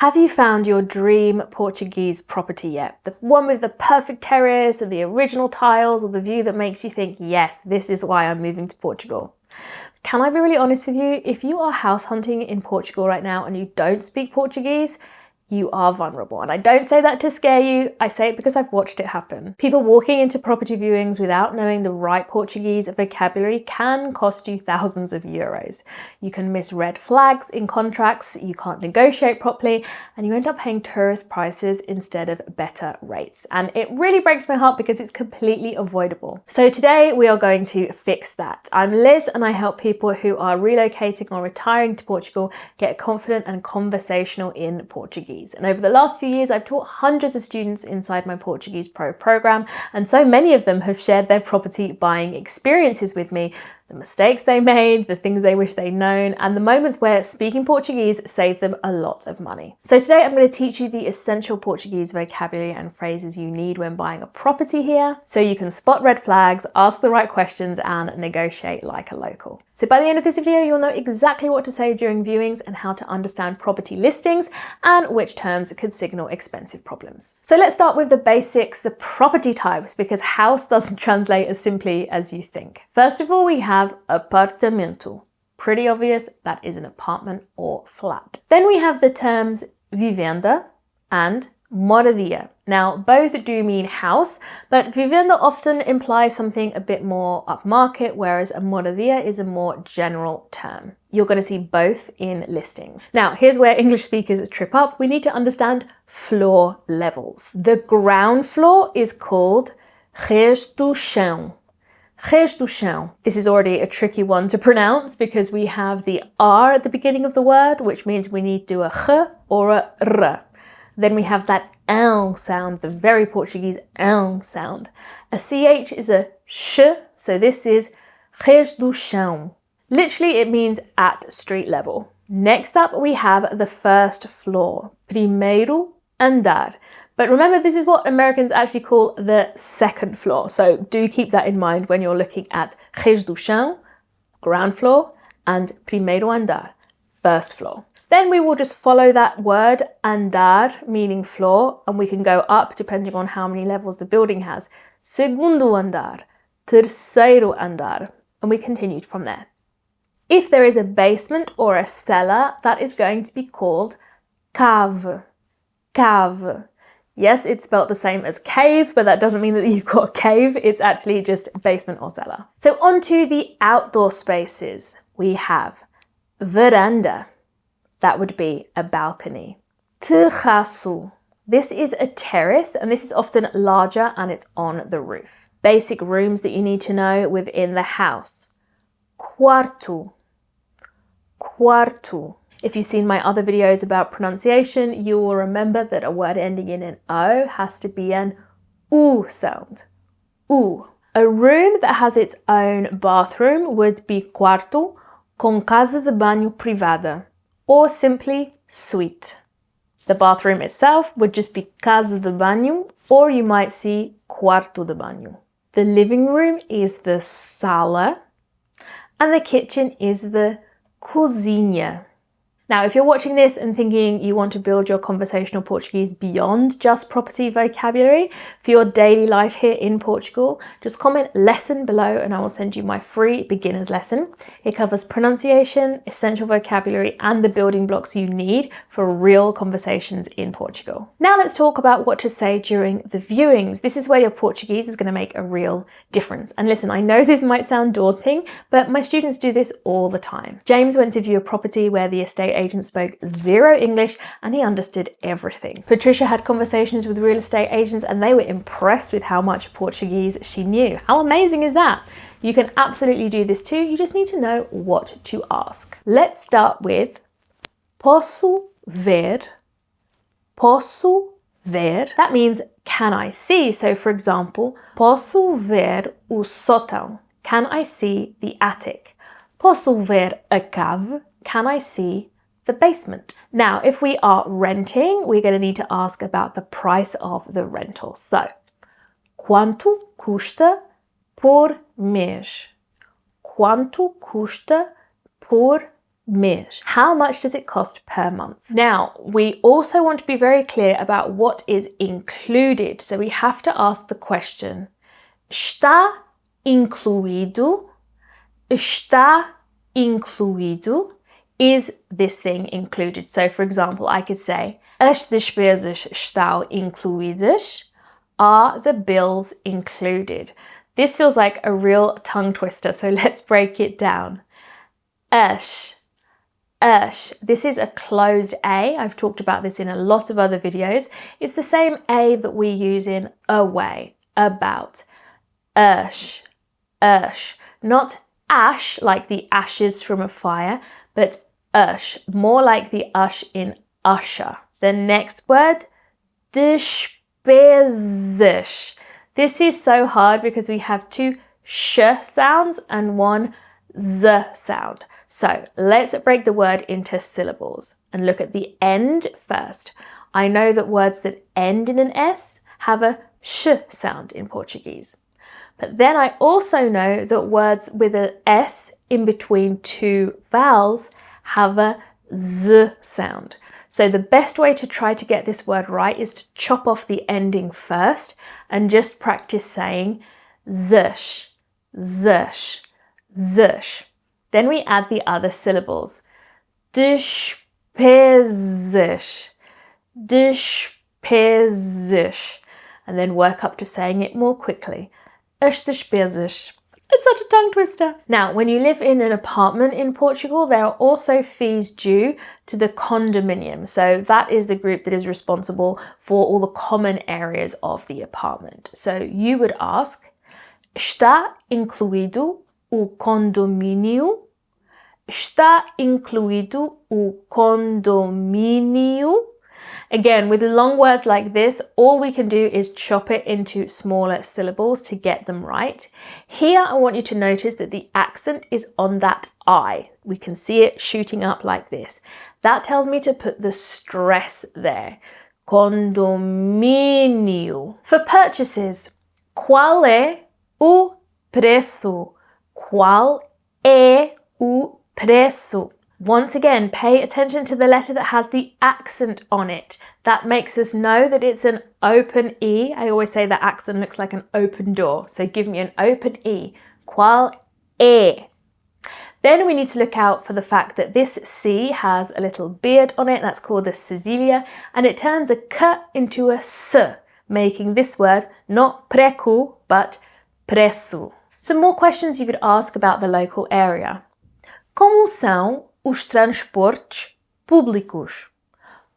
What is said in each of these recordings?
Have you found your dream Portuguese property yet? The one with the perfect terrace and the original tiles, or the view that makes you think, yes, this is why I'm moving to Portugal? Can I be really honest with you? If you are house hunting in Portugal right now and you don't speak Portuguese, you are vulnerable. And I don't say that to scare you, I say it because I've watched it happen. People walking into property viewings without knowing the right Portuguese vocabulary can cost you thousands of euros. You can miss red flags in contracts, you can't negotiate properly, and you end up paying tourist prices instead of better rates. And it really breaks my heart because it's completely avoidable. So today we are going to fix that. I'm Liz and I help people who are relocating or retiring to Portugal get confident and conversational in Portuguese. And over the last few years, I've taught hundreds of students inside my Portuguese Pro program, and so many of them have shared their property buying experiences with me, the mistakes they made, the things they wish they'd known, and the moments where speaking Portuguese saved them a lot of money. So today I'm going to teach you the essential Portuguese vocabulary and phrases you need when buying a property here, so you can spot red flags, ask the right questions, and negotiate like a local. So by the end of this video, you'll know exactly what to say during viewings and how to understand property listings and which terms could signal expensive problems. So let's start with the basics, the property types, because house doesn't translate as simply as you think. First of all, we have apartamento. Pretty obvious, that is an apartment or flat. Then we have the terms vivenda and moradia. Now, both do mean house, but vivenda often implies something a bit more upmarket, whereas a moradia is a more general term. You're going to see both in listings. Now, here's where English speakers trip up. We need to understand floor levels. The ground floor is called res do chão. Res do chão. This is already a tricky one to pronounce because we have the R at the beginning of the word, which means we need to do a ch or a r. Then we have that L sound, the very Portuguese L sound. A CH is a sh, so this is res do chão. Literally, it means at street level. Next up, we have the first floor, primeiro andar. But remember, this is what Americans actually call the second floor. So do keep that in mind when you're looking at res do chão, ground floor, and primeiro andar, first floor. Then we will just follow that word, andar, meaning floor, and we can go up depending on how many levels the building has. Segundo andar, terceiro andar, and we continued from there. If there is a basement or a cellar, that is going to be called cave. Cave. Yes, it's spelled the same as cave, but that doesn't mean that you've got a cave. It's actually just basement or cellar. So on to the outdoor spaces. We have veranda. That would be a balcony. Terraço. This is a terrace, and this is often larger and it's on the roof. Basic rooms that you need to know within the house. Quarto. Quarto. If you've seen my other videos about pronunciation, you will remember that a word ending in an O has to be an U sound. U. A room that has its own bathroom would be quarto com casa de banho privada, or simply suite. The bathroom itself would just be casa de banho, or you might see quarto de banho. The living room is the sala, and the kitchen is the cozinha. Now, if you're watching this and thinking you want to build your conversational Portuguese beyond just property vocabulary for your daily life here in Portugal, just comment lesson below and I will send you my free beginner's lesson. It covers pronunciation, essential vocabulary, and the building blocks you need for real conversations in Portugal. Now let's talk about what to say during the viewings. This is where your Portuguese is going to make a real difference. And listen, I know this might sound daunting, but my students do this all the time. James went to view a property where the estate agent spoke zero English and he understood everything. Patricia had conversations with real estate agents and they were impressed with how much Portuguese she knew. How amazing is that? You can absolutely do this too. You just need to know what to ask. Let's start with posso ver. Posso ver. That means can I see? So for example, posso ver o sótão. Can I see the attic? Posso ver a cave? Can I see the basement? Now, if we are renting, we're going to need to ask about the price of the rental. So, quanto custa por mês? Quanto custa por mês. How much does it cost per month? Now, we also want to be very clear about what is included. So we have to ask the question, está incluído? Está incluído? Is this thing included? So for example, I could say, as despesas estão incluídas? Are the bills included? This feels like a real tongue twister, so let's break it down. As. This is a closed A. I've talked about this in a lot of other videos. It's the same A that we use in away, about. As. Not ash, like the ashes from a fire, but ush, more like the ush in usher. The next word, despesas. This is so hard because we have two sh sounds and one z sound. So let's break the word into syllables and look at the end first. I know that words that end in an S have a sh sound in Portuguese. But then I also know that words with an S in between two vowels have a z sound. So the best way to try to get this word right is to chop off the ending first and just practice saying zish, zish, zish. Then we add the other syllables. Despesas, despesas. And then work up to saying it more quickly. As despesas. It's such a tongue twister. Now, when you live in an apartment in Portugal, there are also fees due to the condominium. So that is the group that is responsible for all the common areas of the apartment. So you would ask, está incluído o condomínio? Está incluído o condomínio? Again, with long words like this, all we can do is chop it into smaller syllables to get them right. Here, I want you to notice that the accent is on that I. We can see it shooting up like this. That tells me to put the stress there. Condomínio. For purchases, qual é o preço? Qual é o preço? Once again, pay attention to the letter that has the accent on it. That makes us know that it's an open E. I always say the accent looks like an open door. So give me an open E. Qual é? Then we need to look out for the fact that this C has a little beard on it. That's called the cedilla. And it turns a K into a S, making this word not preço, but preço. Some more questions you could ask about the local area. Como são os transportes públicos?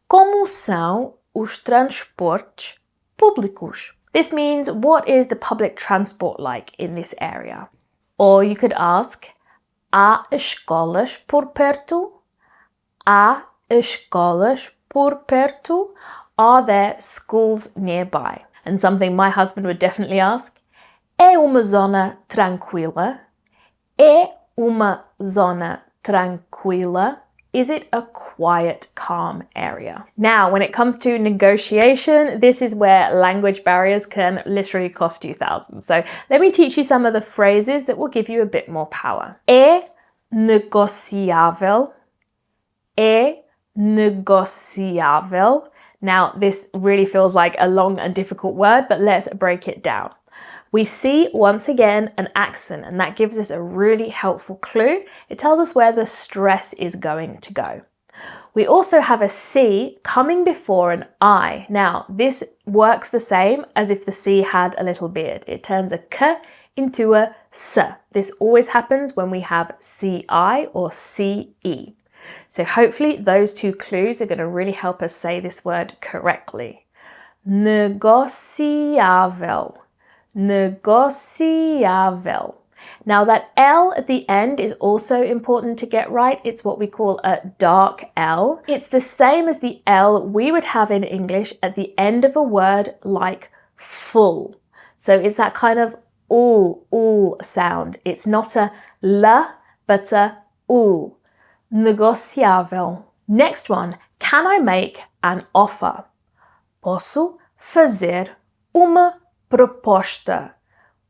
Como são os transportes públicos? This means, what is the public transport like in this area? Or you could ask, há escolas por perto? Há escolas por perto? Are there schools nearby? And something my husband would definitely ask, é uma zona tranquila? É uma zona tranquila? Is it a quiet, calm area? Now, when it comes to negotiation, this is where language barriers can literally cost you thousands. So let me teach you some of the phrases that will give you a bit more power. É negociável. É negociável. Now, this really feels like a long and difficult word, but let's break it down. We see, once again, an accent, and that gives us a really helpful clue. It tells us where the stress is going to go. We also have a C coming before an I. Now, this works the same as if the C had a little beard. It turns a K into a S. This always happens when we have CI or CE. So hopefully those two clues are going to really help us say this word correctly. Negociável. Negociável. Now that L at the end is also important to get right. It's what we call a dark L. It's the same as the L we would have in English at the end of a word like full. So it's that kind of ooh sound. It's not a L, but a ooh. Negociável. Next one, can I make an offer? Posso fazer uma proposta.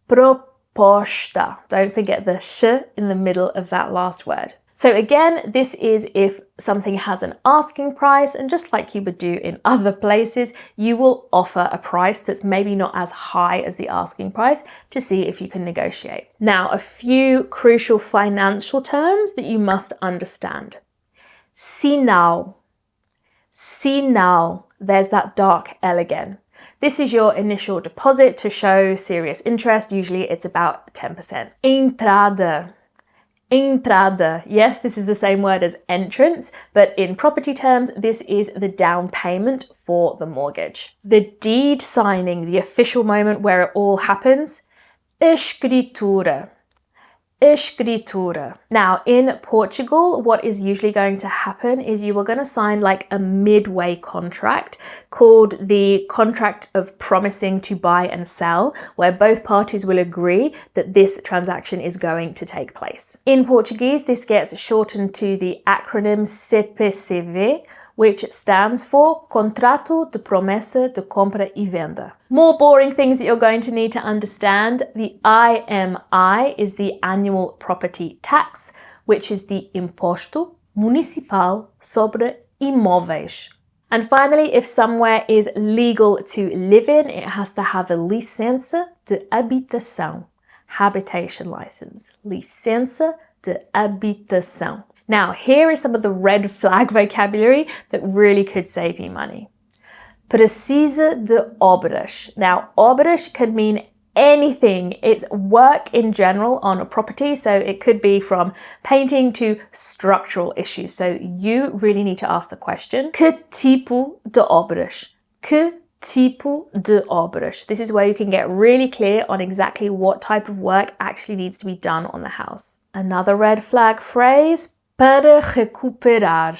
Proposta. Don't forget the sh in the middle of that last word. So again, this is if something has an asking price, and just like you would do in other places, you will offer a price that's maybe not as high as the asking price to see if you can negotiate. Now, a few crucial financial terms that you must understand. Sinal. Sinal. There's that dark L again. This is your initial deposit to show serious interest. Usually it's about 10%. Entrada. Entrada. Yes, this is the same word as entrance, but in property terms, this is the down payment for the mortgage. The deed signing, the official moment where it all happens, escritura. Escritura. Now, in Portugal, what is usually going to happen is you are going to sign like a midway contract called the contract of promising to buy and sell, where both parties will agree that this transaction is going to take place. In Portuguese, this gets shortened to the acronym CPCV, which stands for Contrato de Promessa de Compra e Venda. More boring things that you're going to need to understand. The IMI is the annual property tax, which is the Imposto Municipal sobre Imóveis. And finally, if somewhere is legal to live in, it has to have a licença de habitação, habitation license. Licença de habitação. Now, here is some of the red flag vocabulary that really could save you money. Precisa de obras. Now, obras could mean anything. It's work in general on a property, so it could be from painting to structural issues. So you really need to ask the question, que tipo de obras? Que tipo de obras? This is where you can get really clear on exactly what type of work actually needs to be done on the house. Another red flag phrase, para recuperar.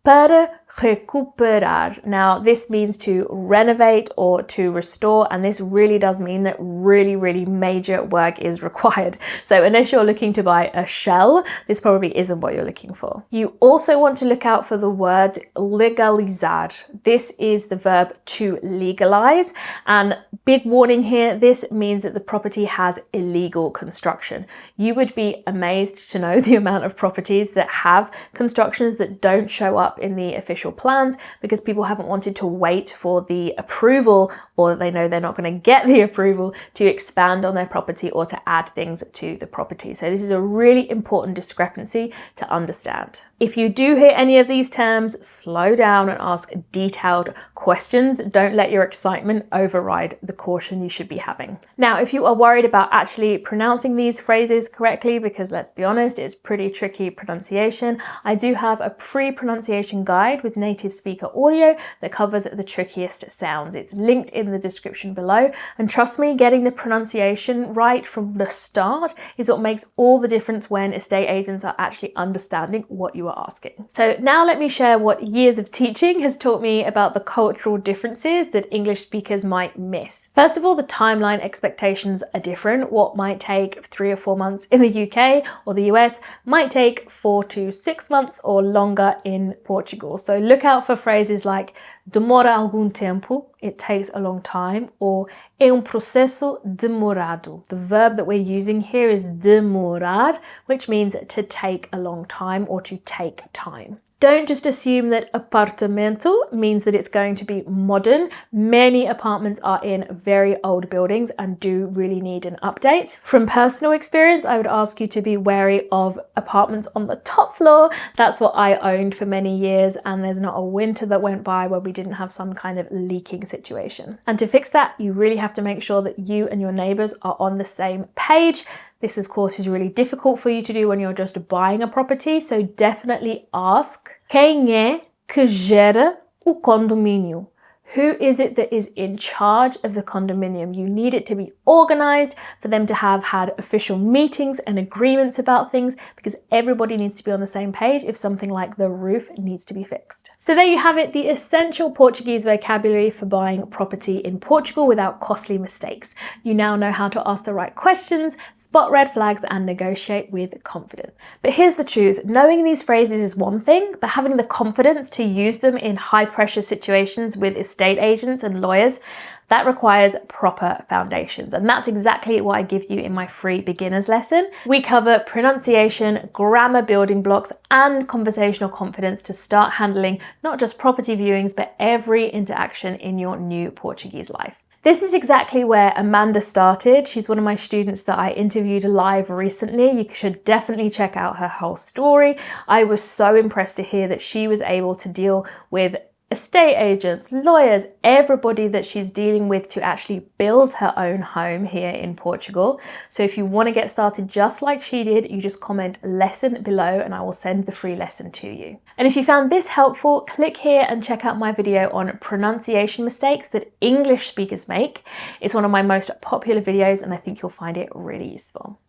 Para recuperar. Now, this means to renovate or to restore, and this really does mean that really major work is required. So unless you're looking to buy a shell, this probably isn't what you're looking for. You also want to look out for the word legalizar. This is the verb to legalize, and big warning here, this means that the property has illegal construction. You would be amazed to know the amount of properties that have constructions that don't show up in the official plans because people haven't wanted to wait for the approval, or they know they're not going to get the approval to expand on their property or to add things to the property. So this is a really important discrepancy to understand. If you do hear any of these terms, slow down and ask detailed questions. Don't let your excitement override the caution you should be having. Now, if you are worried about actually pronouncing these phrases correctly, because let's be honest, it's pretty tricky pronunciation, I do have a free pronunciation guide with native speaker audio that covers the trickiest sounds. It's linked in the description below, and trust me, getting the pronunciation right from the start is what makes all the difference when estate agents are actually understanding what you are asking. So now let me share what years of teaching has taught me about the cultural differences that English speakers might miss. First of all, the timeline expectations are different. What might take 3 or 4 months in the UK or the US might take 4 to 6 months or longer in Portugal. So look out for phrases like demora algum tempo, it takes a long time, or é processo demorado. The verb that we're using here is demorar, which means to take a long time or to take time. Don't just assume that apartamento means that it's going to be modern. Many apartments are in very old buildings and do really need an update. From personal experience, I would ask you to be wary of apartments on the top floor. That's what I owned for many years, and there's not a winter that went by where we didn't have some kind of leaking situation. And to fix that, you really have to make sure that you and your neighbors are on the same page. This, of course, is really difficult for you to do when you're just buying a property, so definitely ask quem é que gera o condomínio? Who is it that is in charge of the condominium? You need it to be organized, for them to have had official meetings and agreements about things, because everybody needs to be on the same page if something like the roof needs to be fixed. So there you have it, the essential Portuguese vocabulary for buying property in Portugal without costly mistakes. You now know how to ask the right questions, spot red flags, and negotiate with confidence. But here's the truth, knowing these phrases is one thing, but having the confidence to use them in high pressure situations with estate estate agents and lawyers, that requires proper foundations. And that's exactly what I give you in my free beginners lesson. We cover pronunciation, grammar building blocks, and conversational confidence to start handling not just property viewings, but every interaction in your new Portuguese life. This is exactly where Amanda started. She's one of my students that I interviewed live recently. You should definitely check out her whole story. I was so impressed to hear that she was able to deal with estate agents, lawyers, everybody that she's dealing with to actually build her own home here in Portugal. So if you want to get started just like she did, you just comment lesson below and I will send the free lesson to you. And if you found this helpful, click here and check out my video on pronunciation mistakes that English speakers make. It's one of my most popular videos and I think you'll find it really useful.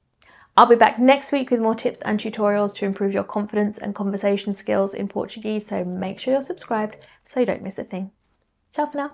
I'll be back next week with more tips and tutorials to improve your confidence and conversation skills in Portuguese, so make sure you're subscribed so you don't miss a thing. Ciao for now.